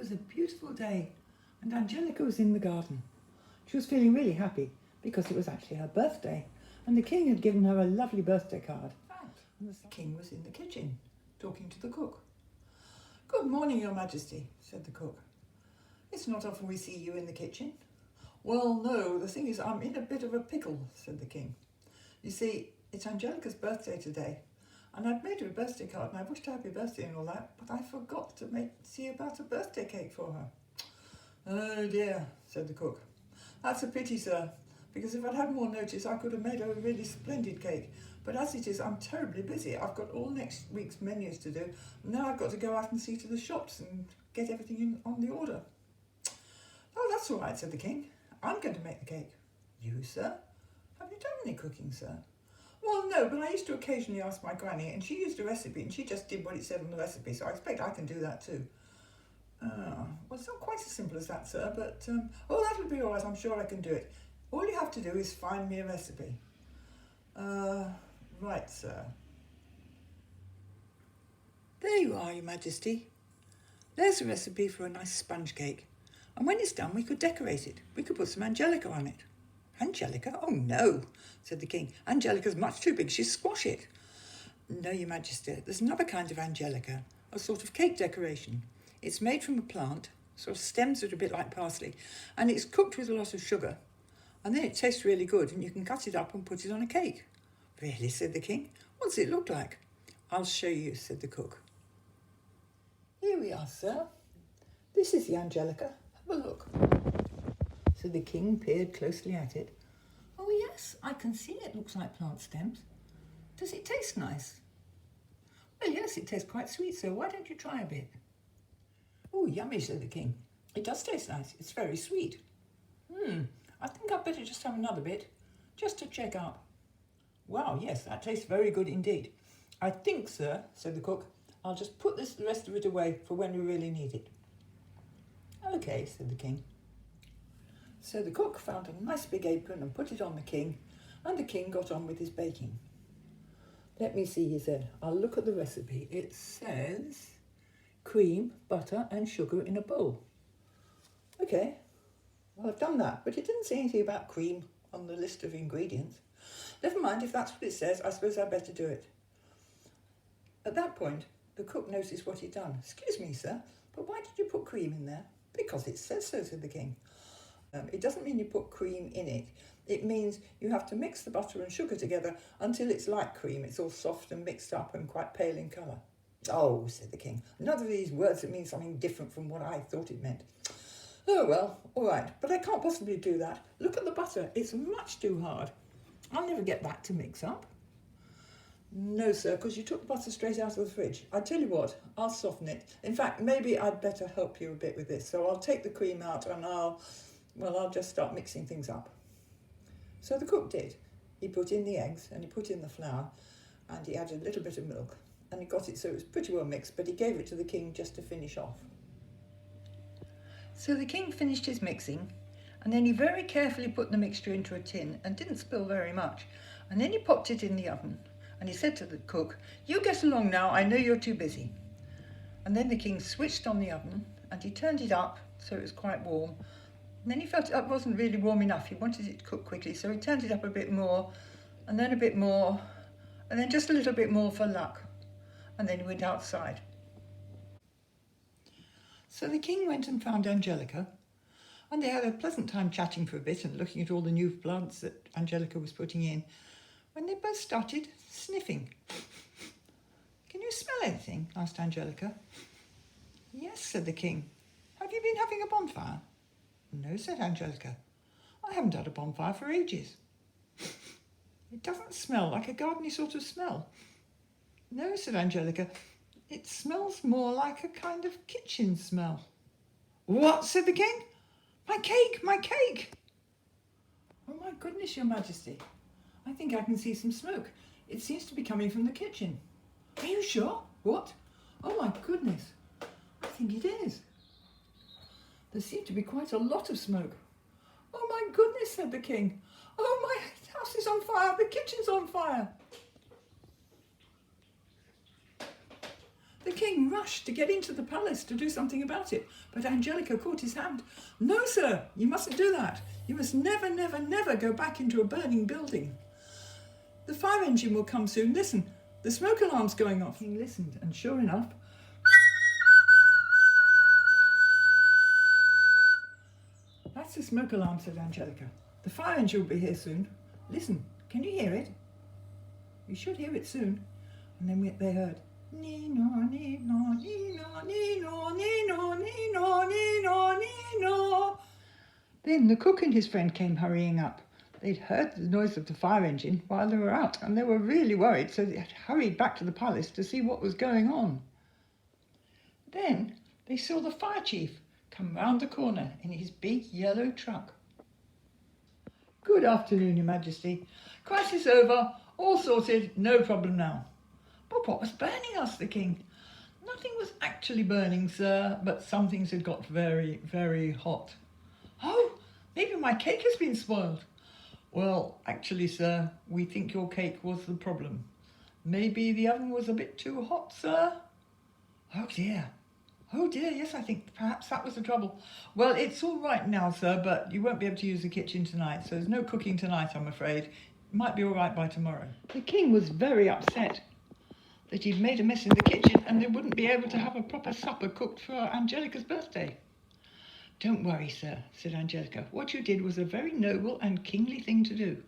was a beautiful day and Angelica was in the garden. She was feeling really happy because it was actually her birthday and the king had given her a lovely birthday card. And the king was in the kitchen talking to the cook. "Good morning, Your Majesty," said the cook. "It's not often we see you in the kitchen." "Well, no, the thing is I'm in a bit of a pickle," said the king. "You see, it's Angelica's birthday today and I'd made her a birthday card and I wished her happy birthday and all that, but I forgot to see about a birthday cake for her." "Oh dear," said the cook. "That's a pity, sir, because if I'd had more notice I could have made her a really splendid cake. But as it is, I'm terribly busy. I've got all next week's menus to do, and now I've got to go out and see to the shops and get everything in on the order." "Oh, that's all right," said the king. "I'm going to make the cake." "You, sir? Have you done any cooking, sir?" "Well, no, but I used to occasionally ask my granny, and she used a recipe, and she just did what it said on the recipe, so I expect I can do that too." Well, it's not quite as simple as that, sir, but, oh, that'll be all right. I'm sure I can do it. All you have to do is find me a recipe." Right, sir." "There you are, Your Majesty. There's a recipe for a nice sponge cake. And when it's done, we could decorate it. We could put some Angelica on it." "Angelica? Oh, no," said the king. "Angelica's much too big. She'd squash it." "No, Your Majesty. There's another kind of Angelica, a sort of cake decoration. It's made from a plant, sort of stems that are a bit like parsley, and it's cooked with a lot of sugar. And then it tastes really good, and you can cut it up and put it on a cake." "Really?" said the king. "What does it look like?" "I'll show you," said the cook. "Here we are, sir. This is the Angelica. Have a look." So the king peered closely at it. "Oh, yes, I can see it looks like plant stems. Does it taste nice?" "Well, yes, it tastes quite sweet, sir. Why don't you try a bit?" "Oh, yummy," said the king. "It does taste nice. It's very sweet. I think I'd better just have another bit, just to check up." "Wow, yes, that tastes very good indeed. I think, sir," said the cook, "I'll just put the rest of it away for when we really need it." "Okay," said the king. So the cook found a nice big apron and put it on the king, and the king got on with his baking. "Let me see," he said. "I'll look at the recipe. It says cream, butter and sugar in a bowl." "Okay, well, I've done that, but it didn't say anything about cream on the list of ingredients. Never mind, if that's what it says, I suppose I'd better do it." At that point, the cook noticed what he'd done. "Excuse me, sir, but why did you put cream in there?" "Because it says so," said the king. It doesn't mean you put cream in it. It means you have to mix the butter and sugar together until it's like cream. It's all soft and mixed up and quite pale in colour." "Oh," said the king, "another of these words that means something different from what I thought it meant. Oh, well, all right, but I can't possibly do that. Look at the butter. It's much too hard. I'll never get that to mix up." "No, sir, because you took the butter straight out of the fridge. I tell you what, I'll soften it. In fact, maybe I'd better help you a bit with this. So I'll take the cream out and I'll just start mixing things up." So the cook did. He put in the eggs and he put in the flour and he added a little bit of milk and he got it so it was pretty well mixed, but he gave it to the king just to finish off. So the king finished his mixing and then he very carefully put the mixture into a tin and didn't spill very much, and then he popped it in the oven and he said to the cook, "You get along now, I know you're too busy." And then the king switched on the oven and he turned it up so it was quite warm, and then he felt it wasn't really warm enough. He wanted it to cook quickly, so he turned it up a bit more and then a bit more and then just a little bit more for luck, and then he went outside. So the king went and found Angelica, and they had a pleasant time chatting for a bit and looking at all the new plants that Angelica was putting in, when they both started sniffing. "Can you smell anything?" asked Angelica. "Yes," said the king. "Have you been having a bonfire?" "No," said Angelica. "I haven't had a bonfire for ages." "It doesn't smell like a gardeny sort of smell." "No," said Angelica. "It smells more like a kind of kitchen smell." "What?" said the king. "My cake! My cake!" "Oh, my goodness, Your Majesty. I think I can see some smoke. It seems to be coming from the kitchen." "Are you sure?" "What? Oh, my goodness. I think it is. There seemed to be quite a lot of smoke." "Oh, my goodness," said the king. "Oh, my house is on fire. The kitchen's on fire." The king rushed to get into the palace to do something about it, but Angelica caught his hand. "No, sir, you mustn't do that. You must never, never, never go back into a burning building. The fire engine will come soon. Listen, the smoke alarm's going off." He listened, and sure enough, "That's the smoke alarm," said Angelica. "The fire engine will be here soon. Listen, can you hear it?" "You should hear it soon." And then they heard, "Nino, Nino, Nino, Nino, Nino, Nino, Nino, Nino." Then the cook and his friend came hurrying up. They'd heard the noise of the fire engine while they were out, and they were really worried, so they had hurried back to the palace to see what was going on. Then they saw the fire chief come round the corner in his big yellow truck. "Good afternoon, Your Majesty. Crisis over, all sorted, no problem now." "But what was burning?" asked the king. "Nothing was actually burning, sir, but some things had got very, very hot." "Oh, maybe my cake has been spoiled." "Well, actually, sir, we think your cake was the problem. Maybe the oven was a bit too hot, sir." "Oh dear. Oh dear, yes, I think perhaps that was the trouble." "Well, it's all right now, sir, but you won't be able to use the kitchen tonight, so there's no cooking tonight, I'm afraid. It might be all right by tomorrow." The king was very upset that he'd made a mess in the kitchen and they wouldn't be able to have a proper supper cooked for Angelica's birthday. "Don't worry, sir," said Angelica. "What you did was a very noble and kingly thing to do.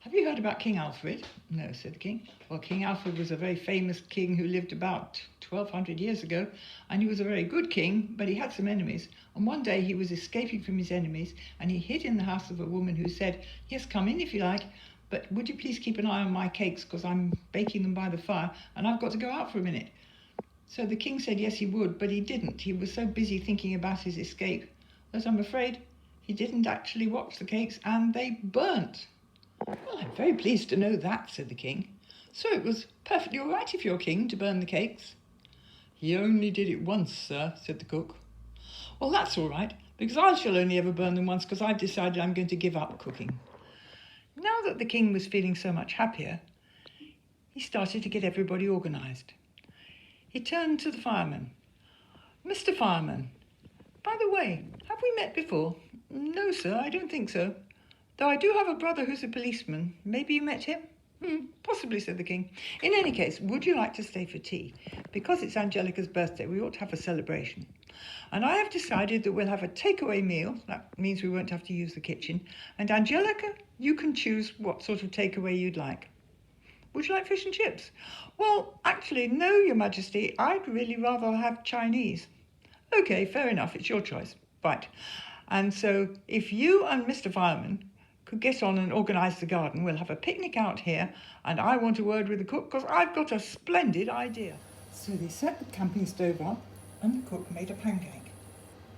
Have you heard about King Alfred?" "No," said the king. "Well, King Alfred was a very famous king who lived about 1200 years ago, and he was a very good king, but he had some enemies. And one day he was escaping from his enemies, and he hid in the house of a woman who said, 'Yes, come in if you like, but would you please keep an eye on my cakes, because I'm baking them by the fire, and I've got to go out for a minute.' So the king said yes, he would, but he didn't. He was so busy thinking about his escape that I'm afraid he didn't actually watch the cakes, and they burnt." "Well, I'm very pleased to know that," said the king. "So it was perfectly all right if you're king to burn the cakes?" "He only did it once, sir," said the cook. "Well, that's all right, because I shall only ever burn them once, because I've decided I'm going to give up cooking." Now that the king was feeling so much happier, he started to get everybody organised. He turned to the fireman. "Mr. Fireman, by the way, have we met before?" "No, sir, I don't think so. Though I do have a brother who's a policeman. Maybe you met him?" Possibly," said the king. "In any case, would you like to stay for tea? Because it's Angelica's birthday, we ought to have a celebration. And I have decided that we'll have a takeaway meal. That means we won't have to use the kitchen. And Angelica, you can choose what sort of takeaway you'd like." "Would you like fish and chips?" "Well, actually, no, Your Majesty. I'd really rather have Chinese." "Okay, fair enough. It's your choice." "Right. And so if you and Mr. Fireman could get on and organise the garden, we'll have a picnic out here, and I want a word with the cook, because I've got a splendid idea." So they set the camping stove up, and the cook made a pancake.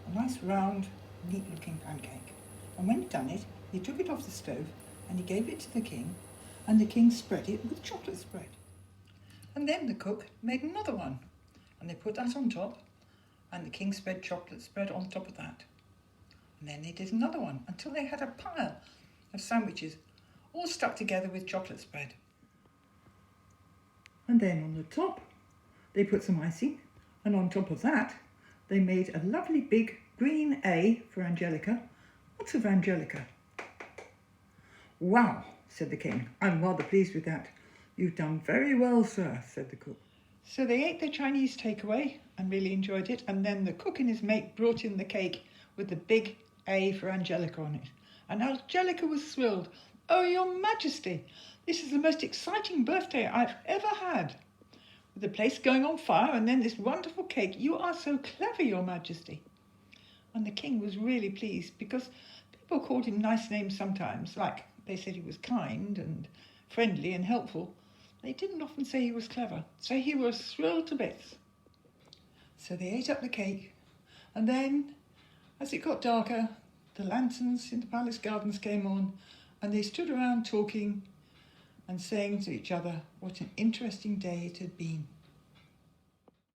A nice round, neat-looking pancake. And when he'd done it, he took it off the stove, and he gave it to the king, and the king spread it with chocolate spread. And then the cook made another one, and they put that on top, and the king spread chocolate spread on top of that. And then they did another one, until they had a pile of sandwiches, all stuck together with chocolate spread. And then on the top, they put some icing, and on top of that, they made a lovely big green A for Angelica. Lots of Angelica. "Wow," said the king. "I'm rather pleased with that." "You've done very well, sir," said the cook. So they ate their Chinese takeaway and really enjoyed it, and then the cook and his mate brought in the cake with the big A for Angelica on it. And Angelica was thrilled. "Oh, Your Majesty, this is the most exciting birthday I've ever had. With the place going on fire and then this wonderful cake. You are so clever, Your Majesty." And the king was really pleased, because people called him nice names sometimes, like they said he was kind and friendly and helpful. They didn't often say he was clever, so he was thrilled to bits. So they ate up the cake, and then, as it got darker, the lanterns in the palace gardens came on, and they stood around talking and saying to each other what an interesting day it had been.